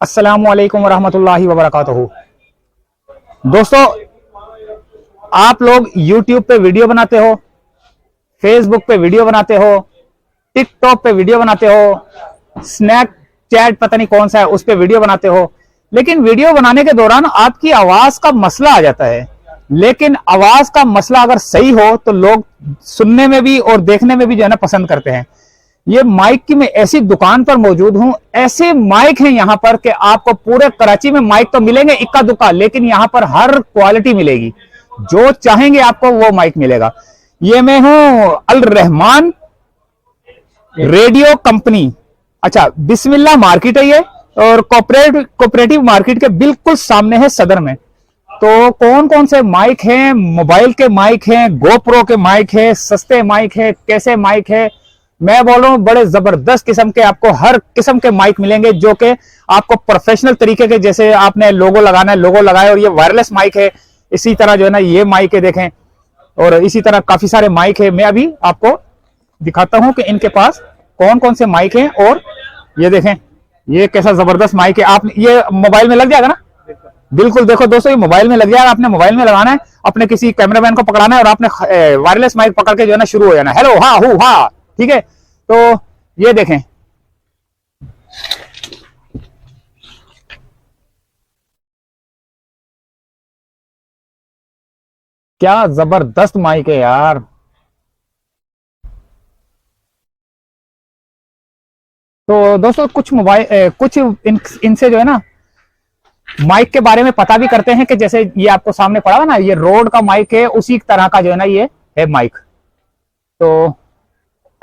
अस्सलामुअलैकुम वरहमतुल्लाहि वबरकातुहू। दोस्तों, आप लोग YouTube पे वीडियो बनाते हो, फेसबुक पे वीडियो बनाते हो, टिकटॉक पे वीडियो बनाते हो, स्नैपचैट पता नहीं कौन सा है उस पे वीडियो बनाते हो, लेकिन वीडियो बनाने के दौरान आपकी आवाज का मसला आ जाता है। लेकिन आवाज का मसला अगर सही हो तो लोग सुनने में भी और देखने में भी जो है ना पसंद करते हैं। ये माइक की मैं ऐसी दुकान पर मौजूद हूं, ऐसे माइक हैं यहां पर कि आपको पूरे कराची में माइक तो मिलेंगे इक्का दुक्का, लेकिन यहां पर हर क्वालिटी मिलेगी, जो चाहेंगे आपको वो माइक मिलेगा। ये मैं हूं अल रहमान रेडियो कंपनी। अच्छा, बिस्मिल्लाह मार्केट है ये, और कोऑपरेटिव मार्केट के बिल्कुल सामने है सदर में। तो कौन कौन से माइक हैं, मोबाइल के माइक हैं, गोप्रो के माइक है, सस्ते माइक है, कैसे माइक है, मैं बोल रहा हूं बड़े जबरदस्त किस्म के आपको हर किस्म के माइक मिलेंगे, जो कि आपको प्रोफेशनल तरीके के, जैसे आपने लोगो लगाना है लोगो लगाए, और ये वायरलेस माइक है। इसी तरह जो है ना ये माइक है देखें, और इसी तरह काफी सारे माइक है। मैं अभी आपको दिखाता हूं कि इनके पास कौन कौन से माइक हैं। और ये देखें ये कैसा जबरदस्त माइक है। आप ये मोबाइल में लग जाएगा ना, बिल्कुल देखो दोस्तों, ये मोबाइल में लग जाएगा। आपने मोबाइल में लगाना है, अपने किसी कैमरामैन को पकड़ाना है और आपने वायरलेस माइक पकड़ के जो है ना शुरू हो जाना, हेलो हा हु हा, ठीक है। तो ये देखें, क्या जबरदस्त माइक है यार। तो दोस्तों कुछ कुछ इनसे जो है ना माइक के बारे में पता भी करते हैं, कि जैसे ये आपको सामने पड़ा हुआ ना, ये रोड का माइक है, उसी तरह का जो है ना ये है माइक। तो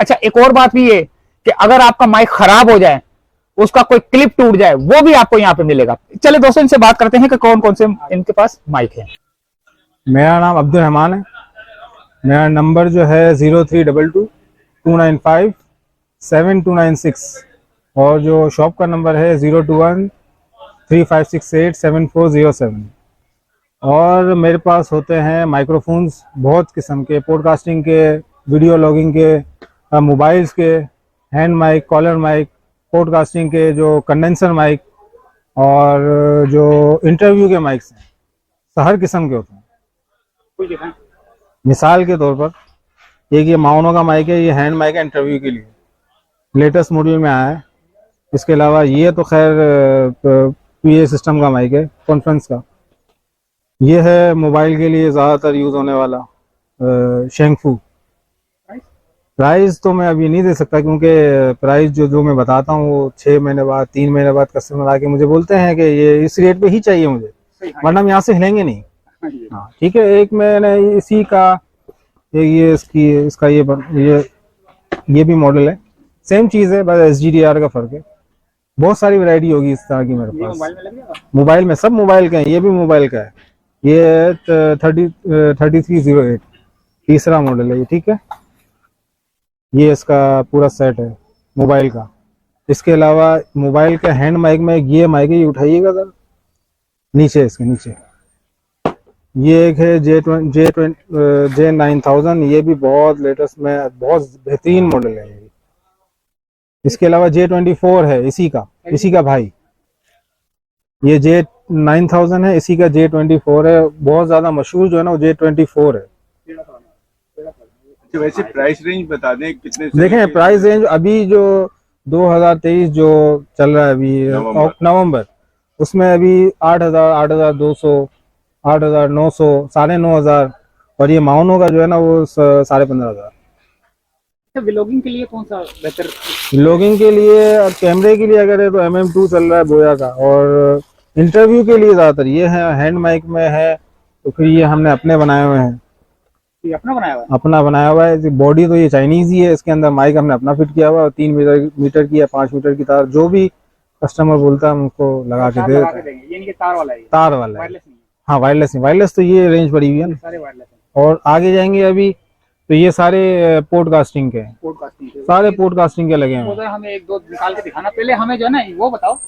अच्छा, एक और बात भी है कि अगर आपका माइक खराब हो जाए, उसका कोई क्लिप टूट जाए, वो भी आपको यहाँ पे मिलेगा। चलिए दोस्तों, इनसे बात करते हैं कि कौन कौन से इनके पास माइक है। मेरा नाम अब्दुल रहमान है। मेरा नंबर जो है 0322295726, और जो शॉप का नंबर है 02135687407। और मेरे पास होते हैं माइक्रोफोन्स बहुत किस्म के, पॉडकास्टिंग के, वीडियो लॉगिंग के, मोबाइल्स के, hand mic, collar mic, podcasting के जो कंडेंसर माइक, और जो इंटरव्यू के माइक्स हैं, हर किस्म के होते हैं। मिसाल के तौर पर एक ये माउनो का माइक है, ये हैंड माइक है इंटरव्यू के लिए, लेटेस्ट मॉडल में आया है। इसके अलावा ये तो खैर पीए सिस्टम का माइक है, कॉन्फ्रेंस का। ये है मोबाइल के लिए ज़्यादातर यूज़ होने वाला शेंगफू। प्राइस तो मैं अभी नहीं दे सकता, क्योंकि प्राइस जो मैं बताता हूँ वो 6 महीने बाद, 3 महीने बाद कस्टमर आके मुझे बोलते हैं कि ये इस रेट पे ही चाहिए मुझे, वरना हम यहाँ से हिलेंगे नहीं। हाँ ठीक है। एक मैंने इसी का ये इसका ये भी मॉडल है, सेम चीज़ है, बस SGDR का फ़र्क है। बहुत सारी वैरायटी होगी इस तरह की मेरे पास। मोबाइल में सब मोबाइल का है, ये भी मोबाइल का है। ये 3308 तीसरा मॉडल है ये, ठीक है। ये इसका पूरा सेट है मोबाइल का। इसके अलावा मोबाइल का हैंड माइक में ये माइक है, ये उठाइएगा सर, नीचे इसके नीचे ये एक है J9000, ये भी बहुत लेटेस्ट में बहुत बेहतरीन मॉडल है ये। इसके अलावा J24 है इसी का भाई, ये J9000 है, इसी का J24 है। बहुत ज्यादा मशहूर जो है ना वो J24 है। तो वैसे प्राइस रेंज बता दें कितने से। देखें प्राइस रेंज अभी जो 2023 जो चल रहा है अभी नवंबर, उसमें अभी 8000, 8200, 8900, 9500, और ये माउनो का जो है ना वो 15,500। व्लॉगिंग के लिए कौन सा बेहतर? व्लॉगिंग के लिए, कैमरे के लिए अगर है तो MM2 चल रहा है बोया का, और इंटरव्यू के लिए ज्यादातर ये है। हैंड माइक में है तो फिर ये हमने अपने बनाए हुए हैं। अपना बनाया हुआ है। बॉडी तो ये चाइनीज ही है, इसके अंदर माइक हमने अपना फिट किया हुआ है। 3 मीटर की या 5 मीटर की तार, जो भी कस्टमर बोलता है हम उसको लगा के दे देते हैं। ये तार वाला है, तार वाला है। हाँ वायरलेस नहीं, वायरलेस तो ये रेंज पड़ी हुई है ना। और आगे जाएंगे अभी तो ये सारे पॉडकास्टिंग के सारे पॉडकास्टिंग के लगे हैं। हमें एक दो निकाल के दिखाना। पहले हमें जो है ना वो बताओ,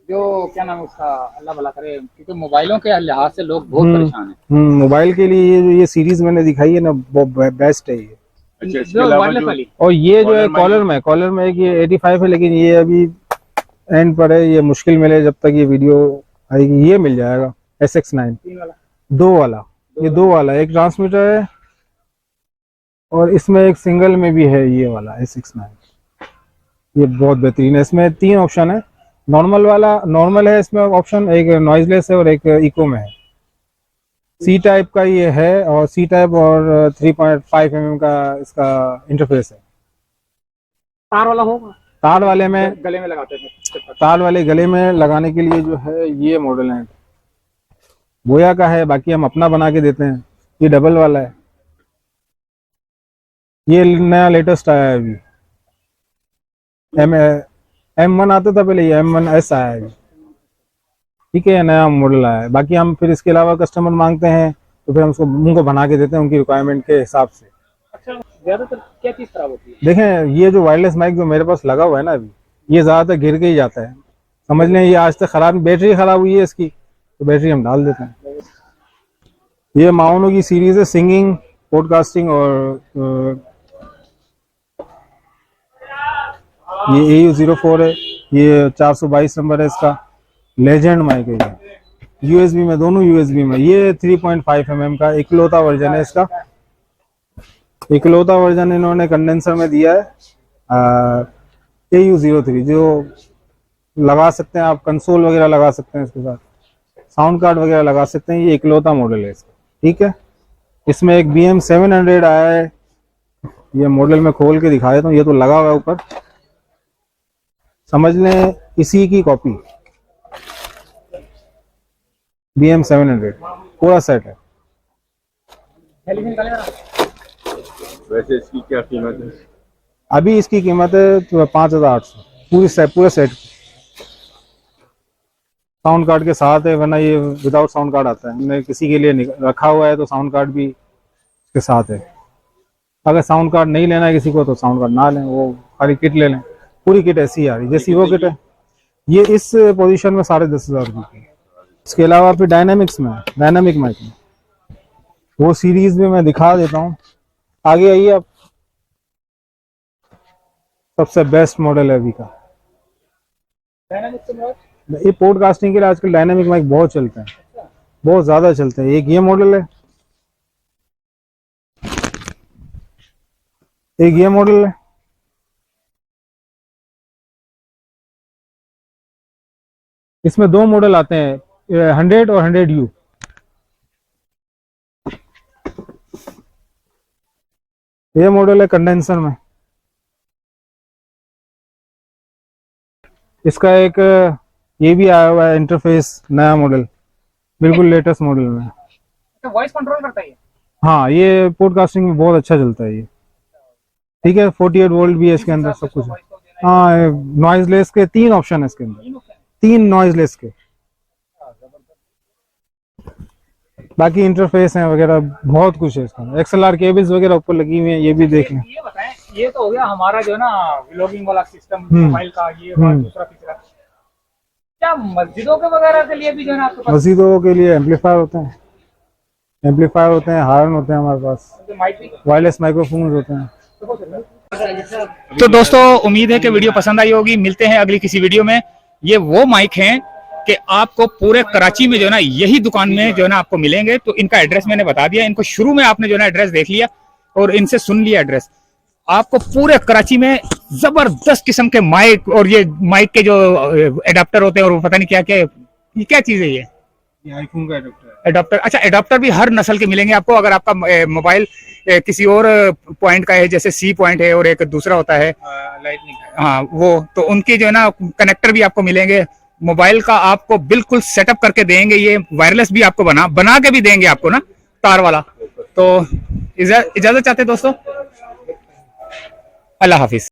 जो क्या नाम है उसका, अल्लाह भला करे, क्योंकि मोबाइलों के लिहाज से लोग बहुत परेशान हैं। मोबाइल के लिए ये सीरीज मैंने दिखाई है ना, वो बेस्ट है ये। अच्छा, और ये जो है कॉलर में एक ये 85 है, लेकिन ये अभी एंड पर है, ये मुश्किल मिले जब तक ये वीडियो आएगी। ये मिल जाएगा SX9 दो वाला, ये दो वाला एक ट्रांसमीटर है और इसमें एक सिंगल में भी है ये वाला SX9। ये बहुत बेहतरीन है। इसमें 3 ऑप्शन है। नॉर्मल वाला नॉर्मल है इसमें ऑप्शन, एक नॉइजलेस है और एक इको में है। C टाइप का ये है और C टाइप और 3.5 mm का इसका इंटरफेस है। तार वाला होगा, तार वाले में गले में लगाते थे। तार वाले गले में लगाने के लिए जो है ये मॉडल है, बोया का है, बाकी हम अपना बना के देते हैं। ये डबल वाला है, ये नया लेटेस्ट आया है अभी। M1 आता था पहले, ये M1S आया है। ठीक है, नया मॉडल आया है। बाकी हम फिर इसके अलावा कस्टमर मांगते हैं तो फिर हम उसको उनको बना के देते हैं उनकी रिक्वायरमेंट के हिसाब से। अच्छा, ज्यादातर क्या चीज खराब होती है? देखें, ये जो वायरलेस माइक जो मेरे पास लगा हुआ है ना अभी, ये ज्यादातर गिर के ही जाता है। समझ लें ये आज तक खराब, बैटरी खराब हुई है इसकी, तो बैटरी हम डाल देते हैं। ये माउनो की सीरीज है, सिंगिंग, पॉडकास्टिंग और ये AU04 है। ये 422 नंबर है इसका, लेजेंड माइक है ये। USB में, दोनों USB में। ये 3.5 mm का इकलौता वर्जन है इसका। इकलौता वर्जन इन्होंने कंडेंसर में दिया है। AU03 जो लगा सकते हैं आप, कंसोल वगैरह लगा सकते हैं इसके साथ, साउंड कार्ड वगैरह लगा सकते हैं। ये इकलौता मॉडल है इसका। ठीक है, इसमें एक BM700 आया है। ये मॉडल में खोल के दिखा देता हूँ। ये तो लगा हुआ है ऊपर, समझ लें इसी की कॉपी। BM700 पूरा सेट है। वैसे इसकी क्या कीमत है? अभी इसकी कीमत है 5800 पूरे सेट की। साउंड कार्ड के साथ है, वरना ये विदाउट साउंड कार्ड आता है। हमने किसी के लिए रखा हुआ है तो साउंड कार्ड भी इसके साथ है। अगर साउंड कार्ड नहीं लेना है किसी को तो साउंड कार्ड ना लें, वो खाली किट ले लें। पूरी किट ऐसी आ रही जैसी वो किट है। ये इस पोजीशन में 10,500 की है। इसके अलावा फिर डायनामिक्स में, डायनामिक माइक में वो सीरीज में मैं दिखा देता हूँ। आगे आइए आप। सबसे बेस्ट मॉडल है अभी का ये पॉडकास्टिंग के लिए। आजकल डायनामिक माइक बहुत चलते हैं, बहुत ज्यादा चलते हैं। एक ये मॉडल है, एक ये मॉडल है। इसमें 2 मॉडल आते हैं, 100 और 100U। ये मॉडल है कंडेंसर में। इसका एक ये भी आया हुआ है इंटरफेस, नया मॉडल, बिल्कुल लेटेस्ट मॉडल में। तो वॉइस कंट्रोल करता है ये? हाँ, ये पॉडकास्टिंग में बहुत अच्छा चलता है ये। ठीक है, 48 वोल्ट भी है इसके अंदर, सब कुछ है। हाँ, नॉइजलेस के 3 ऑप्शन है इसके अंदर, 3 नॉइजलेस के। बाकी इंटरफेस है वगैरह बहुत कुछ है इसका। XLR केबल्स वगैरह ऊपर लगी हुई है, ये भी देख लें। ये बताएं, ये तो हो गया हमारा जो है ना व्लॉगिंग वाला सिस्टम मोबाइल का, ये दूसरा तीसरा। क्या मस्जिदों के वगैरह के लिए भी जो है ना आपके पास? मस्जिदों के लिए एम्पलीफायर होते हैं, हार्न होते हैं हमारे पास, वायरलेस माइक्रोफोन्स होते हैं। तो दोस्तों, उम्मीद है कि वीडियो पसंद आई होगी। मिलते हैं अगली किसी वीडियो में। ये वो माइक हैं कि आपको पूरे कराची में जो है ना यही दुकान में जो है ना आपको मिलेंगे। तो इनका एड्रेस मैंने बता दिया। इनको शुरू में आपने जो है ना एड्रेस देख लिया और इनसे सुन लिया एड्रेस। आपको पूरे कराची में जबरदस्त किस्म के माइक, और ये माइक के जो एडाप्टर होते हैं, और वो पता नहीं क्या क्या, ये क्या चीज है ये आईफोन का एडाप्टर। अच्छा, एडाप्टर भी हर नस्ल के मिलेंगे आपको। अगर आपका मोबाइल किसी और पॉइंट का है, जैसे C पॉइंट है और एक दूसरा होता है लाइटनिंग, हाँ वो, तो उनकी जो है ना कनेक्टर भी आपको मिलेंगे। मोबाइल का आपको बिल्कुल सेटअप करके देंगे। ये वायरलेस भी आपको बना के भी देंगे आपको ना, तार वाला। तो इजाजत चाहते दोस्तों, अल्लाह हाफिज।